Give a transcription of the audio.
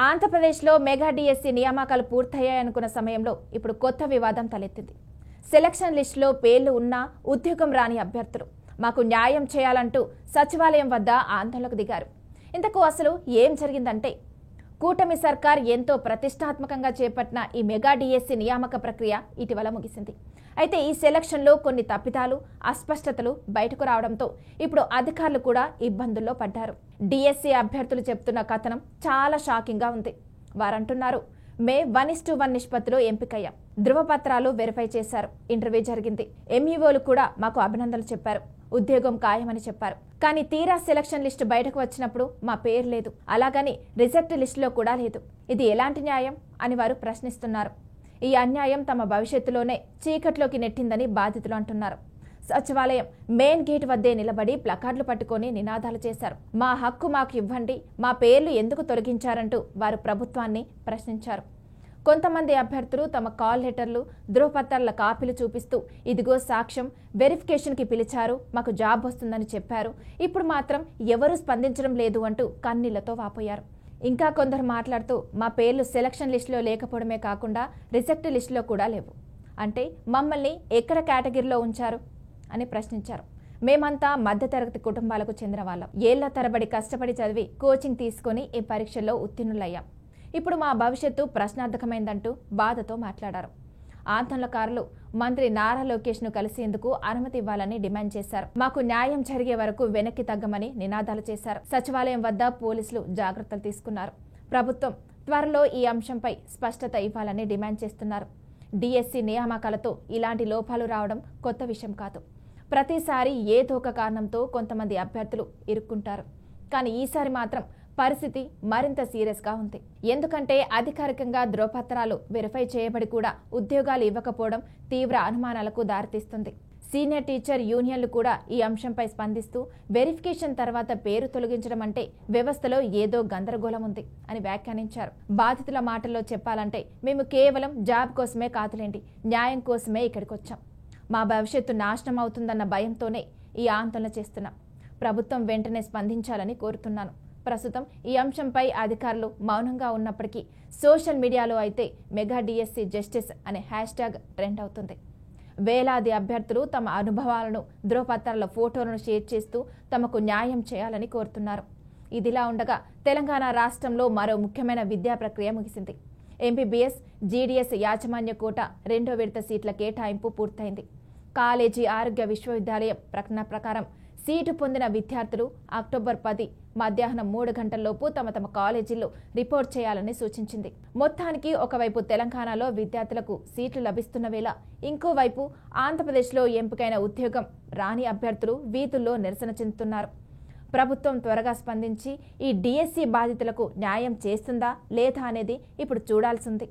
ఆంధ్రప్రదేశ్లో mega DSC నియామకాలు పూర్తయ్యాయనుకున్న సమయంలో ఇప్పుడు కొత్త వివాదం తలెత్తింది. సెలక్షన్ లిస్టులో పేర్లు ఉన్నా ఉద్యోగం రాని అభ్యర్థులు మాకు న్యాయం చేయాలంటూ సచివాలయం వద్ద ఆందోళనకు దిగారు. ఇంతకు అసలు ఏం జరిగిందంటే, కూటమి సర్కార్ ఎంతో ప్రతిష్టాత్మకంగా చేపట్టిన ఈ మెగా డిఎస్సి నియామక ప్రక్రియ ఇటీవల ముగిసింది. అయితే ఈ సెలక్షన్లో కొన్ని తప్పిదాలు, అస్పష్టతలు బయటకు రావడంతో ఇప్పుడు అధికారులు కూడా ఇబ్బందుల్లో పడ్డారు. డిఎస్సి అభ్యర్థులు చెప్తున్న కథనం చాలా షాకింగ్గా ఉంది. వారంటున్నారు, మే 1:1 నిష్పత్తిలో ఎంపికయ్యాం, ధృవపత్రాలు వెరిఫై చేశారు, ఇంటర్వ్యూ జరిగింది, ఎంఈఓలు కూడా మాకు అభినందనలు చెప్పారు, ఉద్యోగం ఖాయమని చెప్పారు. కానీ తీరా సెలక్షన్ లిస్టు బయటకు వచ్చినప్పుడు మా పేరు లేదు, అలాగని రిజెక్ట్ లిస్టులో కూడా లేదు. ఇది ఎలాంటి న్యాయం అని వారు ప్రశ్నిస్తున్నారు. ఈ అన్యాయం తమ భవిష్యత్తులోనే చీకట్లోకి నెట్టిందని బాధితులు అంటున్నారు. సచివాలయం మెయిన్ గేట్ వద్దే నిలబడి ప్లకార్డులు పట్టుకొని నినాదాలు చేశారు. మా హక్కు మాకు ఇవ్వండి, మా పేర్లు ఎందుకు తొలగించారంటూ వారు ప్రభుత్వాన్ని ప్రశ్నించారు. కొంతమంది అభ్యర్థులు తమ కాల్ లెటర్లు, ధృవపత్రాల కాపీలు చూపిస్తూ ఇదిగో సాక్ష్యం, వెరిఫికేషన్కి పిలిచారు, మాకు జాబ్ వస్తుందని చెప్పారు, ఇప్పుడు మాత్రం ఎవరూ స్పందించడం లేదు అంటూ కన్నీళ్లతో వాపోయారు. ఇంకా కొందరు మాట్లాడుతూ మా పేర్లు సెలక్షన్ లిస్టులో లేకపోవడమే కాకుండా రిజెక్ట్ లిస్టులో కూడా లేవు, అంటే మమ్మల్ని ఎక్కడ కేటగిరీలో ఉంచారు అని ప్రశ్నించారు. మేమంతా మధ్యతరగతి కుటుంబాలకు చెందిన వాళ్ళం, ఏళ్ల తరబడి కష్టపడి చదివి కోచింగ్ తీసుకొని ఈ పరీక్షల్లో ఉత్తీర్ణులయ్యాం, ఇప్పుడు మా భవిష్యత్తు ప్రశ్నార్థకమైందంటూ బాధతో మాట్లాడారు. ఆందోళనకారులు మంత్రి నారా లోకేష్ను కలిసేందుకు అనుమతి ఇవ్వాలని డిమాండ్ చేశారు. మాకు న్యాయం జరిగే వరకు వెనక్కి తగ్గమని నినాదాలు చేశారు. సచివాలయం వద్ద పోలీసులు జాగ్రత్తలు తీసుకున్నారు. ప్రభుత్వం త్వరలో ఈ అంశంపై స్పష్టత ఇవ్వాలని డిమాండ్ చేస్తున్నారు. డిఎస్సి నియామకాలతో ఇలాంటి లోపాలు రావడం కొత్త విషయం కాదు. ప్రతిసారి ఏదో ఒక కారణంతో కొంతమంది అభ్యర్థులు ఇరుక్కుంటారు. కానీ ఈసారి మాత్రం పరిస్థితి మరింత సీరియస్గా ఉంది. ఎందుకంటే అధికారికంగా ధృవపత్రాలు వెరిఫై చేయబడి కూడా ఉద్యోగాలు ఇవ్వకపోవడం తీవ్ర అనుమానాలకు దారితీస్తుంది. సీనియర్ టీచర్ యూనియన్లు కూడా ఈ అంశంపై స్పందిస్తూ వెరిఫికేషన్ తర్వాత పేరు తొలగించడం అంటే వ్యవస్థలో ఏదో గందరగోళం ఉంది అని వ్యాఖ్యానించారు. బాధితుల మాటల్లో చెప్పాలంటే, మేము కేవలం జాబ్ కోసమే కాదులేండి, న్యాయం కోసమే ఇక్కడికి వచ్చాం, మా భవిష్యత్తు నాశనం అవుతుందన్న భయంతోనే ఈ ఆందోళన చేస్తున్నాం, ప్రభుత్వం వెంటనే స్పందించాలని కోరుతున్నాను. ప్రస్తుతం ఈ అంశంపై అధికారులు మౌనంగా ఉన్నప్పటికీ సోషల్ మీడియాలో అయితే మెగా డిఎస్సి జస్టిస్ అనే హ్యాష్ట్యాగ్ ట్రెండ్ అవుతుంది. వేలాది అభ్యర్థులు తమ అనుభవాలను, ధృవపత్రాల ఫోటోలను షేర్ చేస్తూ తమకు న్యాయం చేయాలని కోరుతున్నారు. ఇదిలా ఉండగా తెలంగాణ రాష్ట్రంలో మరో ముఖ్యమైన విద్యా ప్రక్రియ ముగిసింది. ఎంబీబీఎస్, జీడీఎస్ యాజమాన్య కోట 2వ విడత సీట్ల కేటాయింపు పూర్తయింది. కాలేజీ ఆరోగ్య విశ్వవిద్యాలయం ప్రకటన ప్రకారం సీటు పొందిన విద్యార్థులు అక్టోబర్ 10 మధ్యాహ్నం 3 గంటల్లోపు తమ కాలేజీల్లో రిపోర్ట్ చేయాలని సూచించింది. మొత్తానికి ఒకవైపు తెలంగాణలో విద్యార్థులకు సీట్లు లభిస్తున్న వేళ, ఇంకోవైపు ఆంధ్రప్రదేశ్లో ఎంపికైన ఉద్యోగం రాని అభ్యర్థులు వీధుల్లో నిరసన చెందుతున్నారు. ప్రభుత్వం త్వరగా స్పందించి ఈ డిఎస్సి బాధితులకు న్యాయం చేస్తుందా లేదా అనేది ఇప్పుడు చూడాల్సింది.